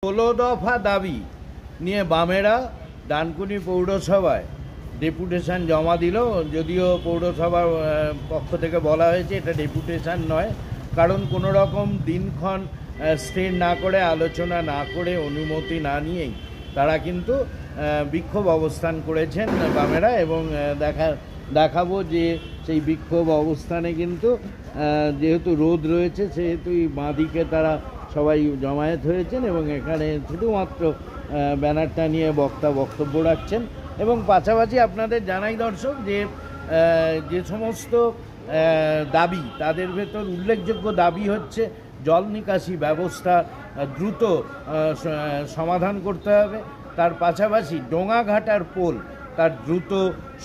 16 দফা দাবি নিয়ে বামেরা ডানকুনি পৌরসভায় ডেপুটেশন জমা দিল। যদিও পৌরসভার পক্ষ থেকে বলা হয়েছে এটা ডেপুটেশন নয়, কারণ কোনো রকম দিনক্ষণ স্থির না করে, আলোচনা না করে, অনুমতি না নিয়েই তারা কিন্তু বিক্ষোভ অবস্থান করেছেন বামেরা। এবং দেখাবো যে সেই বিক্ষোভ অবস্থানে কিন্তু যেহেতু রোদ রয়েছে সেহেতু বাঁদিকে তারা সবাই জমায়েত হয়েছেন এবং এখানে শুধুমাত্র ব্যানারটা নিয়ে বক্তব্য রাখছেন। এবং পাশাপাশি আপনাদের জানাই দর্শক যে যে সমস্ত দাবি, তাদের ভেতর উল্লেখযোগ্য দাবি হচ্ছে জল নিকাশি ব্যবস্থা দ্রুত সমাধান করতে হবে, তার পাশাপাশি ডোঙাঘাটার পোল তার দ্রুত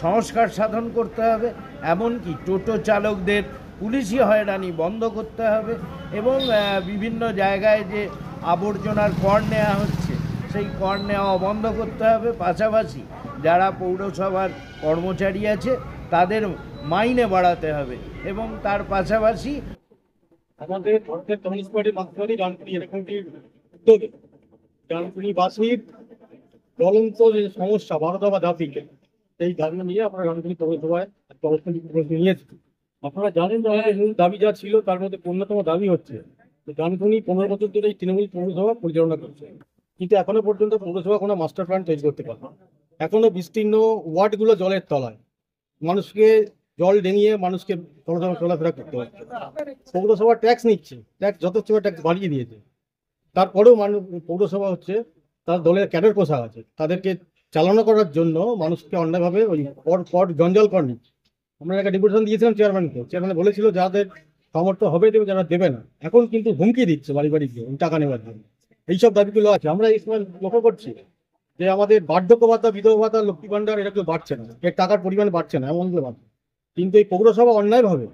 সংস্কার সাধন করতে হবে, এমনকি টোটো চালকদের পুলিশি হয়রানি বন্ধ করতে হবে এবং বিভিন্ন জায়গায় যে আবর্জনার কর নেওয়া হচ্ছে সেই কর নেওয়া বন্ধ করতে হবে। পাশাপাশি যারা পৌরসভার কর্মচারী আছে তাদের মাইনে বাড়াতে হবে এবং তার পাশাপাশি আমাদের ভারতের কমিউনিস্ট পার্টির মাধ্যমে ডানকুনি এরকমটির উদ্যোগে ডানকুনিবাসীর জ্বলন্ত যে সমস্যা 12 দফা দাবি, সেই দাবি নিয়ে আমরা ডানকুনি পৌরসভায় একটা অবস্থান নিয়েছি। আপনারা জানেন যে আমাদের মূল দাবি যা ছিল তার মধ্যে অন্যতম দাবি হচ্ছে যে ডানকুনি 15 বছর ধরে এই তৃণমূল পৌরসভা পরিচালনা করছে, কিন্তু এখনো পর্যন্ত পৌরসভা কোনো মাস্টার প্ল্যান তৈরি করতে পারে। এখনো বিস্তীর্ণ ওয়ার্ডগুলো জলের তলায়, মানুষকে জল ডেঙিয়ে মানুষকে চলাফেরা করতে হচ্ছে। পৌরসভা ট্যাক্স নিচ্ছে, ট্যাক্স যথেষ্ট ট্যাক্স বাড়িয়ে দিয়েছে, তারপরেও পৌরসভা হচ্ছে তার দলের ক্যাডার পোশাক আছে, তাদেরকে চালনা করার জন্য মানুষকে অন্যায়ভাবে ওই কর জঞ্জাল কর নিচ্ছে। আমরা একটা ডেপুটেশন দিয়েছিলাম চেয়ারম্যানকে, চেয়ারম্যান বলেছিল যাদের সামর্থ্য হবে দেবে, যারা দেবে না। এখন কিন্তু হুমকি দিচ্ছে বাড়ি বাড়ি গিয়ে টাকা নেওয়ার জন্য। এইসব দাবিগুলো আছে। আমরা এই সময় লক্ষ্য করছি যে আমাদের বার্ধক্য ভাতা, বিধবা ভাতা, লক্ষ্মী ভাণ্ডার এটা কেউ বাড়ছে না, এর টাকার পরিমাণ বাড়ছে না, এমনগুলো বাড়ছে। কিন্তু এই পৌরসভা অন্যায়ভাবে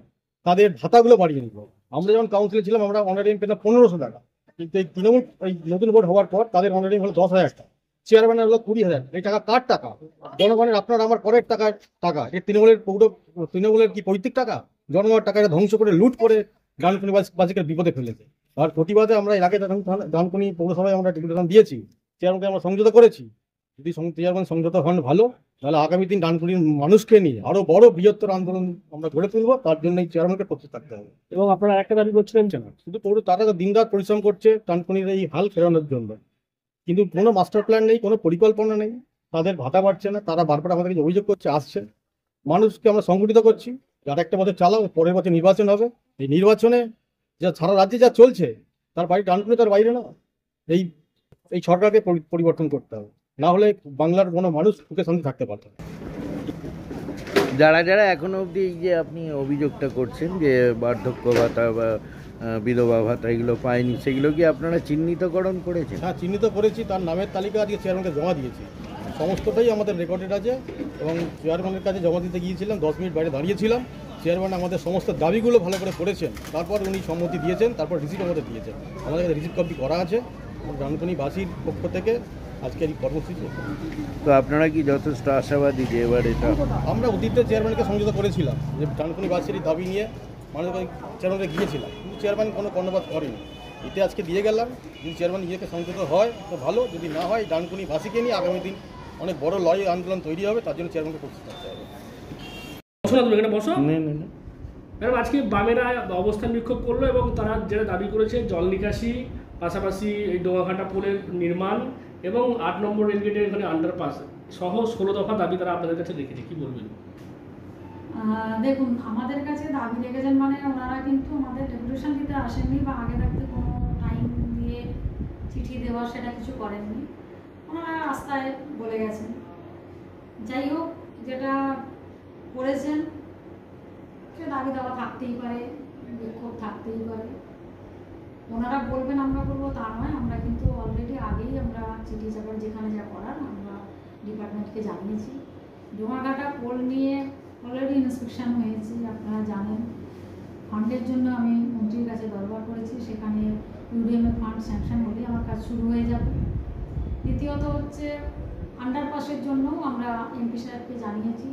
তাদের ভাতাগুলো বাড়িয়ে নিল। আমরা যখন কাউন্সিলে ছিলাম আমরা অনারিয়াম পেতাম 1500 টাকা, কিন্তু এই তৃণমূল এই নতুন বোর্ড হওয়ার পর তাদের অনারিয়াম হলো 10,000 টাকা, চেয়ারম্যানের হলো 20,000। এই টাকা কার টাকা? জনগণের, আপনার আমার করের টাকা। এই তৃণমূলের কি পৈতৃক টাকা? জনগণের টাকা ধ্বংস করে, লুট করে ডানকুনিবাসীকে বিপদে ফেলেছে। আর প্রতিবাদে আমরা এর আগে ডানকুনি পৌরসভায় আমরা ডেপুটেশন দিয়েছি, চেয়ারম্যানকে আমরা সমঝোতা করেছি। যদি চেয়ারম্যান সমঝোতা হন ভালো, তাহলে আগামী দিন ডানকুনির মানুষকে নিয়ে আরো বড় বৃহত্তর আন্দোলন আমরা গড়ে তুলবো। তার জন্য এই চেয়ারম্যানকে প্রস্তুত থাকতে হবে। এবং আপনারা একটা দাবি করছিলেন কেন? শুধু তারা দিনরাত পরিশ্রম করছে ডানকুনির এই হাল ফেরানোর জন্য, কিন্তু কোনো মাস্টার প্ল্যান নেই, কোনো পরিকল্পনা নেই। তাদের ভাতা বাড়ছে না, তারা বারবার আমাদেরকে অভিযোগ করছে, আসছে। মানুষকে আমরা সংগঠিত করছি, যারা একটা বছর চালাও, পরের বছর নির্বাচন হবে। এই নির্বাচনে যা সারা রাজ্যে যা চলছে, তার বাড়ি ডানকুনি, তার বাইরে না। এই সরকারকে পরিবর্তন করতে হবে, না হলে বাংলার কোনো মানুষ সুখে শান্তি থাকতে পারত না। যারা যারা এখনো অবধি যে আপনি অভিযোগটা করছেন যে বার্ধক্য ভাতা বা বিধবা ভাতা এগুলো পায়নি, সেগুলো কি আপনারা চিহ্নিতকরণ করেছেন? হ্যাঁ, চিহ্নিত করেছি, তার নামের তালিকা আজকে চেয়ারম্যানকে জমা দিয়েছি। সমস্তটাই আমাদের রেকর্ডেড আছে এবং চেয়ারম্যানের কাছে জমা দিতে গিয়েছিলাম, 10 মিনিট বাইরে দাঁড়িয়েছিলাম। চেয়ারম্যান আমাদের সমস্ত দাবিগুলো ভালো করে পড়েছেন, তারপর উনি সম্মতি দিয়েছেন, তারপর রিসিপ্ট আমাদের দিয়েছেন। আমাদের কাছে রিসিপ্ট কপি করা আছে। ডানকুনিবাসীর পক্ষ থেকে আজকের এই কর্মসূচি। তো আপনারা কি যথেষ্ট আশাবাদী যে এবার এটা? আমরা অতীতে চেয়ারম্যানকে সমঝোতা করেছিলাম যে ডানকুনিবাসীর দাবি নিয়ে মানুষকে চেয়ারম্যানকে গিয়েছিলাম, কিন্তু চেয়ারম্যান কোনো কর্ণপাত করেনি। এতে আজকে দিয়ে গেলাম। যদি চেয়ারম্যান নিজেকে সমঝোতা হয় তো ভালো, যদি না হয় ডানকুনিবাসীকে নিয়ে আগামী দিন অনেক বড় লড়াই আন্দোলন তৈরি হবে, তার জন্য চেয়ারম্যানকে প্রস্তুত থাকতে হবে। ম্যাডাম, আজকে বামেরা অবস্থান বিক্ষোভ করলো এবং তারা যেটা দাবি করেছে জল নিকাশি, পাশাপাশি এই ডোঙাঘাটা পোলের নির্মাণ এবং 8 নম্বর রেলগেটের এখানে আন্ডারপাস সহ 16 দফা দাবি তারা আপনাদের কাছে রেখেছে, কি বলবেন? দেখুন, আমাদের কাছে দাবি রেখেছেন মানে ওনারা কিন্তু আমাদের ডেপুটেশন দিতে আসেননি বা আগে থাকতে কোনো টাইম দিয়ে চিঠি দেওয়া সেটা কিছু করেননি, ওনারা রাস্তায় বলে গেছেন। যাই হোক, যেটা করেছেন সে দাবি দেওয়া থাকতেই পারে, বিক্ষোভ থাকতেই পারে। ওনারা বলবেন আমরা করবো তা নয়, আমরা কিন্তু অলরেডি আগেই আমরা চিঠি চাপার যেখানে যা করার আমরা ডিপার্টমেন্টকে জানিয়েছি। ডোঙাঘাটা পোল নিয়ে অলরেডি ইন্সপেকশন হয়েছে, আপনারা জানেন। ফান্ডের জন্য আমি মন্ত্রীর কাছে দরবার করেছি, সেখানে ইউডিএমএ ফান্ড স্যাংশন হলে আমার কাজ শুরু হয়ে যাবে। দ্বিতীয়ত হচ্ছে আন্ডারপাসের জন্যও আমরা এমপি সাহেবকে জানিয়েছি,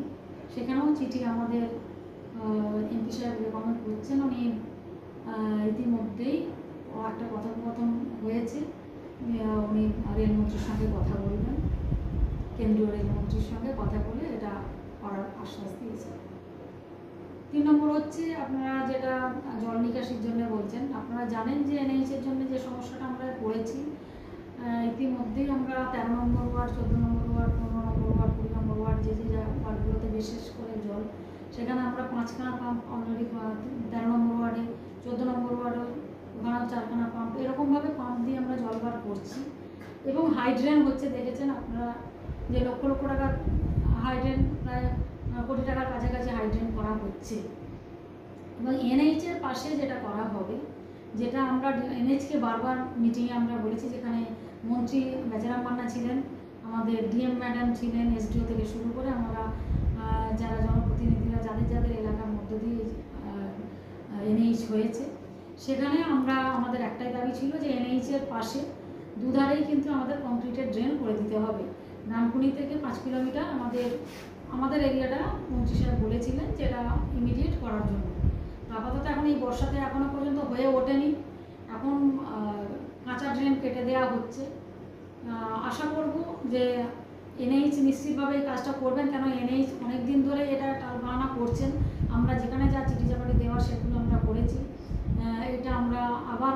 সেখানেও চিঠি আমাদের এমপি সাহেব রেকমেন্ড করছেন। উনি ইতিমধ্যেই একটা কথোপকথন হয়েছে উনি রেলমন্ত্রীর সঙ্গে কথা বলবেন, কেন্দ্রীয় রেলমন্ত্রীর সঙ্গে কথা বলে এটা করার আশ্বাস দিয়েছে। 3 নম্বর হচ্ছে আপনারা যেটা জল নিকাশির জন্য বলছেন, আপনারা জানেন যে এনএইচের জন্য যে সমস্যাটা আমরা পড়েছি, ইতিমধ্যেই আমরা 13 নম্বর ওয়ার্ড, 14 নম্বর ওয়ার্ড, 15 নম্বর ওয়ার্ড, 20 নম্বর ওয়ার্ড, যে ওয়ার্ডগুলোতে বিশেষ করে জল, সেখানে আমরা 5খানা পাম্প অলরেডি 13 নম্বর ওয়ার্ডে, 14 নম্বর ওয়ার্ডে ওখানে 4খানা পাম্প, এরকমভাবে পাম্প দিয়ে আমরা জল বার করছি। এবং হাইড্রেন হচ্ছে, দেখেছেন আপনারা যে লক্ষ লক্ষ টাকা হাইড্রেন, প্রায় কোটি টাকার কাছাকাছি হাইড্রেন করা হচ্ছে। এবং এনএইচের পাশে যেটা করা হবে, যেটা আমরা এনএইচকে বারবার মিটিংয়ে আমরা বলেছি, যেখানে মন্ত্রী বেচারাম মান্না ছিলেন, আমাদের ডিএম ম্যাডাম ছিলেন, এসডিও থেকে শুরু করে আমরা যারা জনপ্রতিনিধিরা যাদের যাদের এলাকার মধ্য দিয়ে এনএইচ হয়েছে, সেখানে আমরা আমাদের একটাই দাবি ছিল যে এনএইচের পাশে দুধারেই কিন্তু আমাদের কংক্রিটের ড্রেন করে দিতে হবে। ডানকুনি থেকে 5 কিলোমিটার আমাদের এরিয়াটা মন্ত্রী সাহেব বলেছিলেন যে এটা ইমিডিয়েট করার জন্য। আপাতত এখন এই বর্ষাতে এখনো পর্যন্ত হয়ে ওঠেনি, এখন কাঁচা ড্রেন কেটে দেওয়া হচ্ছে। আশা করব যে এনএইচ নিশ্চিতভাবে এই কাজটা করবেন, কেন এনএইচ অনেক দিন ধরে এটা টালবাহানা করছেন। আমরা যেখানে যা চিঠি চাপাটি দেওয়া সেগুলো আমরা করেছি, এটা আমরা আবার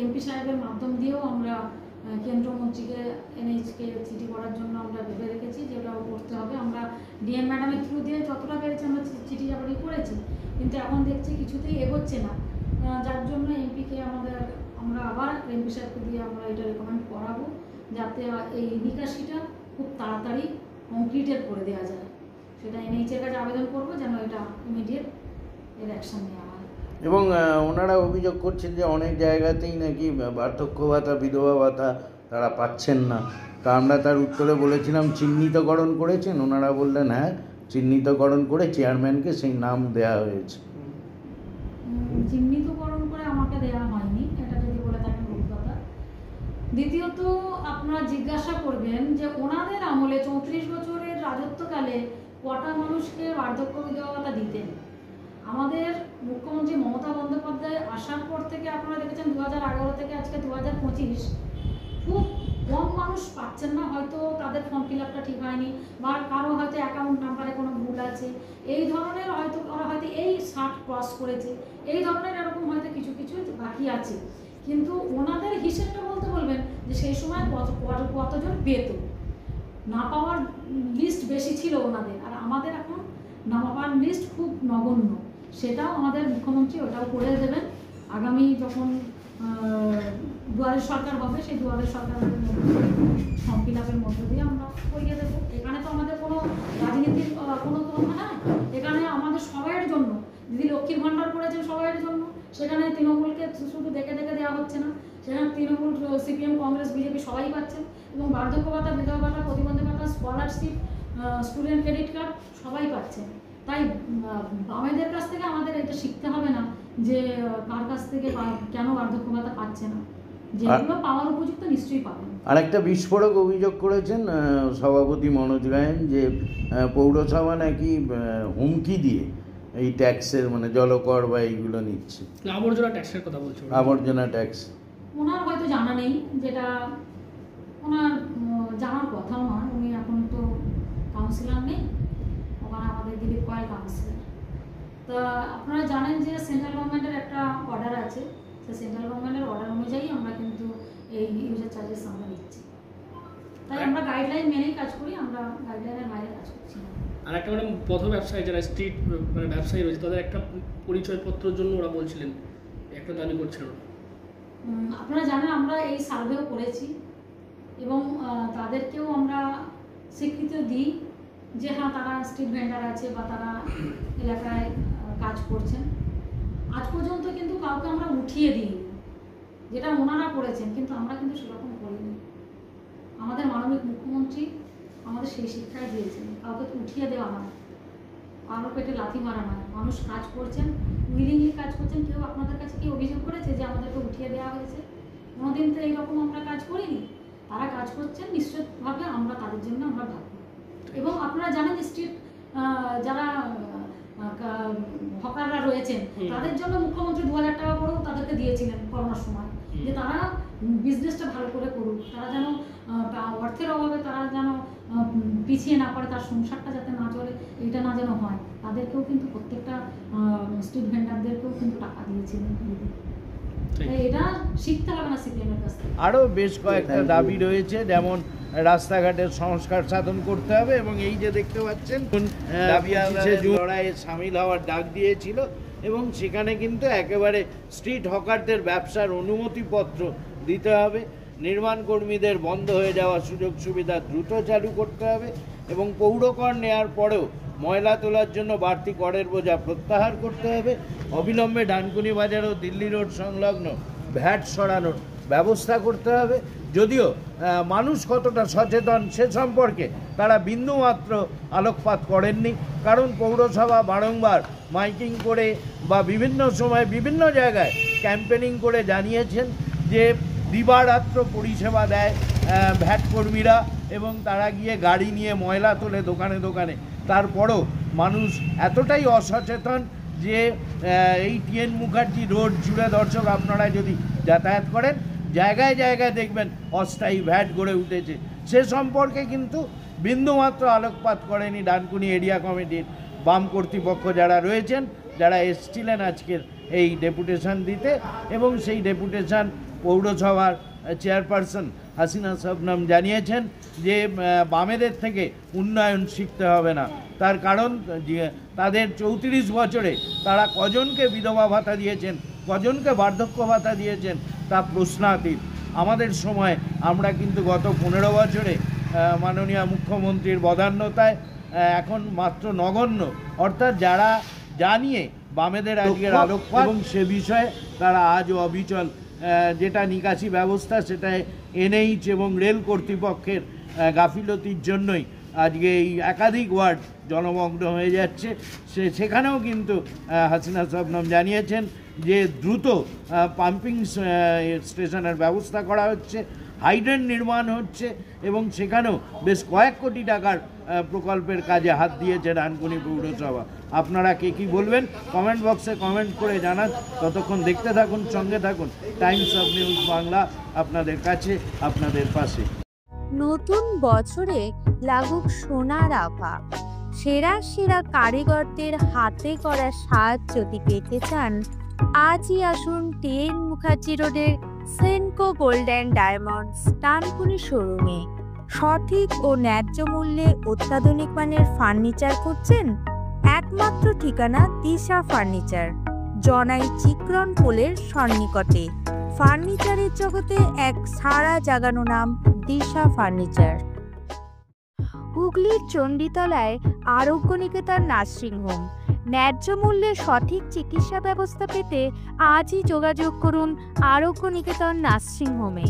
এমপি সাহেবের মাধ্যম দিয়েও আমরা কেন্দ্রমন্ত্রীকে এনএইচকে চিঠি করার জন্য আমরা ভেবে রেখেছি যে ওটাও করতে হবে। আমরা ডিএম ম্যাডামের থ্রু দিয়ে যতটা পেরেছি আমরা চিঠি চাপাটি করেছি, কিন্তু এখন দেখছি কিছুতেই এগোচ্ছে না, যার জন্য এমপিকে আমরা আবার এমপি সাহেবকে দিয়ে আমরা এটা রেকমেন্ড করাবো যাতে এই নিকাশিটা খুব তাড়াতাড়ি কমপ্লিটেড করে দেওয়া যায়। সেটা এনএইচের কাছে আবেদন করবো যেন এটা ইমিডিয়েট এর অ্যাকশন নেওয়া হয়। এবং ওনারা অভিযোগ করছেন যে অনেক জায়গাতেই নাকি বার্ধক্য ভাতা, বিধবা ভাতা তারা পাচ্ছেন না। তা আমরা তার উত্তরে বলেছিলাম চিহ্নিতকরণ করেছেন, ওনারা বললেন হ্যাঁ চিহ্নিতকরণ করে চেয়ারম্যানকে সেই নাম দেওয়া হয়েছে। চিহ্নিতকরণ করে আমাকে দেওয়া হয়নি, এটা যদি বলে থাকেন অভিজ্ঞতা। দ্বিতীয়ত আপনারা জিজ্ঞাসা করবেন যে ওনাদের আমলে 34 বছরের রাজত্বকালে কটা মানুষকে বার্ধক্য বিধবা ভাতা দিতেন। আমাদের মুখ্যমন্ত্রী মমতা বন্দ্যোপাধ্যায় আসার পর থেকে আপনারা দেখেছেন 2011 থেকে আজকে 2025 খুব কম মানুষ পাচ্ছেন না, হয়তো তাদের ফর্ম ফিল আপটা ঠিক হয়নি বা কারো হয়তো অ্যাকাউন্ট নাম্বারে কোনো ভুল আছে, এই ধরনের হয়তো ওরা হয়তো এই 60 ক্রস করেছে, এই ধরনের এরকম হয়তো কিছু কিছু বাকি আছে। কিন্তু ওনাদের হিসেবটা বলতে বলবেন যে সেই সময় কতজন পেত, না পাওয়ার লিস্ট বেশি ছিল ওনাদের, আর আমাদের এখন না পাওয়ার লিস্ট খুব নগণ্য। সেটাও আমাদের মুখ্যমন্ত্রী ওটাও করে দেবেন আগামী যখন দুয়ারের সরকার হবে, সেই দুয়ারের সরকারের ফর্ম ফিল আপের মধ্য দিয়ে আমরা করিয়ে দেবো। এখানে তো আমাদের কোনো রাজনীতির কোনো কথা নাই, এখানে আমাদের সবাইয়ের জন্য। দিদি লক্ষ্মীর ভাণ্ডার করেছেন সবাইয়ের জন্য, সেখানে তৃণমূলকে শুধু দেখে দেখে দেওয়া হচ্ছে না, সেখানে তৃণমূল, সিপিএম, কংগ্রেস, বিজেপি সবাই পাচ্ছেন। এবং বার্ধক্য ভাতা, বিধবা ভাতা, প্রতিবন্ধী ভাতা, স্কলারশিপ, স্টুডেন্ট ক্রেডিট কার্ড সবাই পাচ্ছেন। তাই বামেদের কাছ থেকে আমাদের এটা শিখতে হবে না যে কার কাছ থেকে কেন বার্ধক্য ভাতা পাচ্ছে না, যেগুলো পাওয়ার উপযুক্ত নিশ্চয়ই পাবেন। আরেকটা বিস্ফোরক অভিযোগ করেছেন সভাপতি মনোজ রায়ন যে পৌরসভা নাকি হুমকি দিয়ে এই ট্যাক্সের মানে জলকর বা এইগুলো নিচ্ছে, আবর্জনা ট্যাক্সের কথা বলছো। আবর্জনা ট্যাক্স ওনার হয়তো জানা নেই, যেটা ওনার জানার কথাও নয়। উনি এখন তো কাউন্সিলর নেই, ওখানে আমাদের দিলীপ কয়েল কাউন্সিলর। তা আপনারা জানেন যে সেন্ট্রাল গভর্নমেন্টের একটা অর্ডার আছে, সেই সেন্ট্রাল গভর্নমেন্টের অর্ডার অনুযায়ী আমরা কিন্তু এই ইউজার চার্জেস আমরা নিচ্ছি। তাই আমরা গাইডলাইন মেনেই কাজ করি, আমরা গাইডলাইনের বাইরে কাজ করছি না। আর একটা ম্যাডাম, পথ ব্যবসায়ী যারা স্ট্রিট মানে ব্যবসায়ী রয়েছে তাদের একটা পরিচয়পত্রের জন্য ওরা বলছিলেন একটা দাবি করছিল। আপনারা জানেন আমরা এই সার্ভেও করেছি এবং তাদেরকেও আমরা স্বীকৃতি দিই যে হ্যাঁ তারা স্ট্রিট ভেন্ডার আছে বা তারা এলাকায় কাজ করছেন। আজ পর্যন্ত কিন্তু কাউকে আমরা উঠিয়ে দিইনি, যেটা ওনারা করেছেন, কিন্তু আমরা কিন্তু সেরকম করিনি। আমাদের মাননীয় মুখ্যমন্ত্রী আমাদের সেই শিক্ষাই দিয়েছেন, কাউকে উঠিয়ে দেওয়া নয়, কারোর পেটে লাথি মারা নয়। মানুষ কাজ করছেন, উইলিংলি কাজ করছেন। কেউ আপনাদের কাছে কি অভিযোগ করেছে যে আমাদেরকে উঠিয়ে দেওয়া হয়েছে? কোনোদিন তো এইরকম আমরা কাজ করিনি। তারা কাজ করছেন, নিশ্চিতভাবে আমরা তাদের জন্য আমরা ভাবব। এবং আপনারা জানেন যে স্ট্রিট যারা হকাররা রয়েছেন তাদের জন্য মুখ্যমন্ত্রী 2000 টাকা করেও তাদেরকে দিয়েছিলেন করোনার সময়, যে তারা বিজনেসটা ভালো করে করুক, তারা যেন অর্থের অভাবে তারা যেন পিছিয়ে না পড়ে, তার সংসারটা যাতে না চলে, এটা না যেন হয়। তাদেরকেও কিন্তু প্রত্যেকটা স্ট্রিট ভেন্ডারদেরকেও কিন্তু টাকা দিয়েছিলেন। এটা শিখতে হবে না সিপিএমের কাছ থেকে। আরও বেশ কয়েকটা দাবি রয়েছে, যেমন রাস্তাঘাটের সংস্কার সাধন করতে হবে, এবং এই যে দেখতে পাচ্ছেন দাবি লড়াইয়ে সামিল হওয়ার ডাক দিয়েছিল, এবং সেখানে কিন্তু একেবারে স্ট্রিট হকারদের ব্যবসার অনুমতিপত্র দিতে হবে, নির্মাণ কর্মীদের বন্ধ হয়ে যাওয়া সুযোগ সুবিধা দ্রুত চালু করতে হবে, এবং পৌরকর নেওয়ার পরেও ময়লা তোলার জন্য বাড়তি করের বোঝা প্রত্যাহার করতে হবে, অবিলম্বে ডানকুনি বাজার ও দিল্লি রোড সংলগ্ন ভ্যাট সরানোর ব্যবস্থা করতে হবে। যদিও মানুষ কতটা সচেতন সে সম্পর্কে তারা বিন্দুমাত্র আলোকপাত করেননি, কারণ পৌরসভা বারংবার মাইকিং করে বা বিভিন্ন সময় বিভিন্ন জায়গায় ক্যাম্পেনিং করে জানিয়েছেন যে দিবারাত্র পরিষেবা দেয় ভ্যাট কর্মীরা, এবং তারা গিয়ে গাড়ি নিয়ে ময়লা তোলে দোকানে দোকানে। তারপরও মানুষ এতটাই অসচেতন যে এই টিএন মুখার্জি রোড জুড়ে দর্শক আপনারা যদি যাতায়াত করেন, জায়গায় জায়গায় দেখবেন অস্থায়ী ভ্যাট গড়ে উঠেছে। সে সম্পর্কে কিন্তু বিন্দুমাত্র আলোকপাত করেনি ডানকুনি এরিয়া কমিটির বাম কর্তৃপক্ষ যারা রয়েছেন, যারা এসেছিলেন আজকের এই ডেপুটেশন দিতে, এবং সেই ডেপুটেশন পৌরসভার চেয়ারপারসন হাসিনা শবনম জানিয়েছেন যে বামেদের থেকে উন্নয়ন শিখতে হবে না। তার কারণ তাদের 34 বছরে তারা কজনকে বিধবা ভাতা দিয়েছেন, কজনকে বার্ধক্য ভাতা দিয়েছেন তা প্রশ্নাতীত। আমাদের সময় আমরা কিন্তু গত 15 বছরে মাননীয় মুখ্যমন্ত্রীর বদান্যতায় এখন মাত্র নগণ্য, অর্থাৎ যারা জানিয়ে বামেদের আজকের আলোকপাত, এবং সে বিষয়ে তারা আজও অবিচল। যেটা নিকাশি ব্যবস্থা, সেটা এনএইচ এবং রেল কর্তৃপক্ষের গাফিলতির জন্যই আজকে এই একাধিক ওয়ার্ড জলমগ্ন হয়ে যাচ্ছে। সেখানেও কিন্তু হাসিনা শবনম জানিয়েছেন যে দ্রুত পাম্পিং স্টেশনের ব্যবস্থা করা হচ্ছে, হাইড্রেন্ট নির্মাণ হচ্ছে, এবং সেখানেও বেশ কয়েক কোটি টাকার প্রকল্পের কাজে হাত দিয়েছে ডানকুনি পৌরসভা। আপনারা কে কী বলবেন কমেন্ট বক্সে কমেন্ট করে জানান। ততক্ষণ দেখতে থাকুন, সঙ্গে থাকুন টাইমস অফ নিউজ বাংলা, আপনাদের কাছে, আপনাদের পাশে। নতুন বছরে লাগুক সোনার আভা। সেরা সেরা কারিগরদের হাতে করা সাজ যদি পেতে চান, আজই আসুন টিএন মুখার্জি রোডের Senco gold and diamonds Dankuni শোরুমে। সঠিক ও ন্যায্য মূল্যে অত্যাধুনিক মানের ফার্নিচার খুঁজছেন? একমাত্র ঠিকানা দিশা ফার্নিচার, জনাই চিকরন পোলের সন্নিকটে। ফার্নিচারের জগতে এক সাড়া জাগানো নাম দিশা ফার্নিচার। হুগলির চণ্ডীতলায় আরোগ্য নিকেতন নার্সিং হোম। ন্যায্য মূল্যে সঠিক চিকিৎসা ব্যবস্থা পেতে আজই যোগাযোগ করুন আরোগ্য নিকেতন নার্সিং হোমে।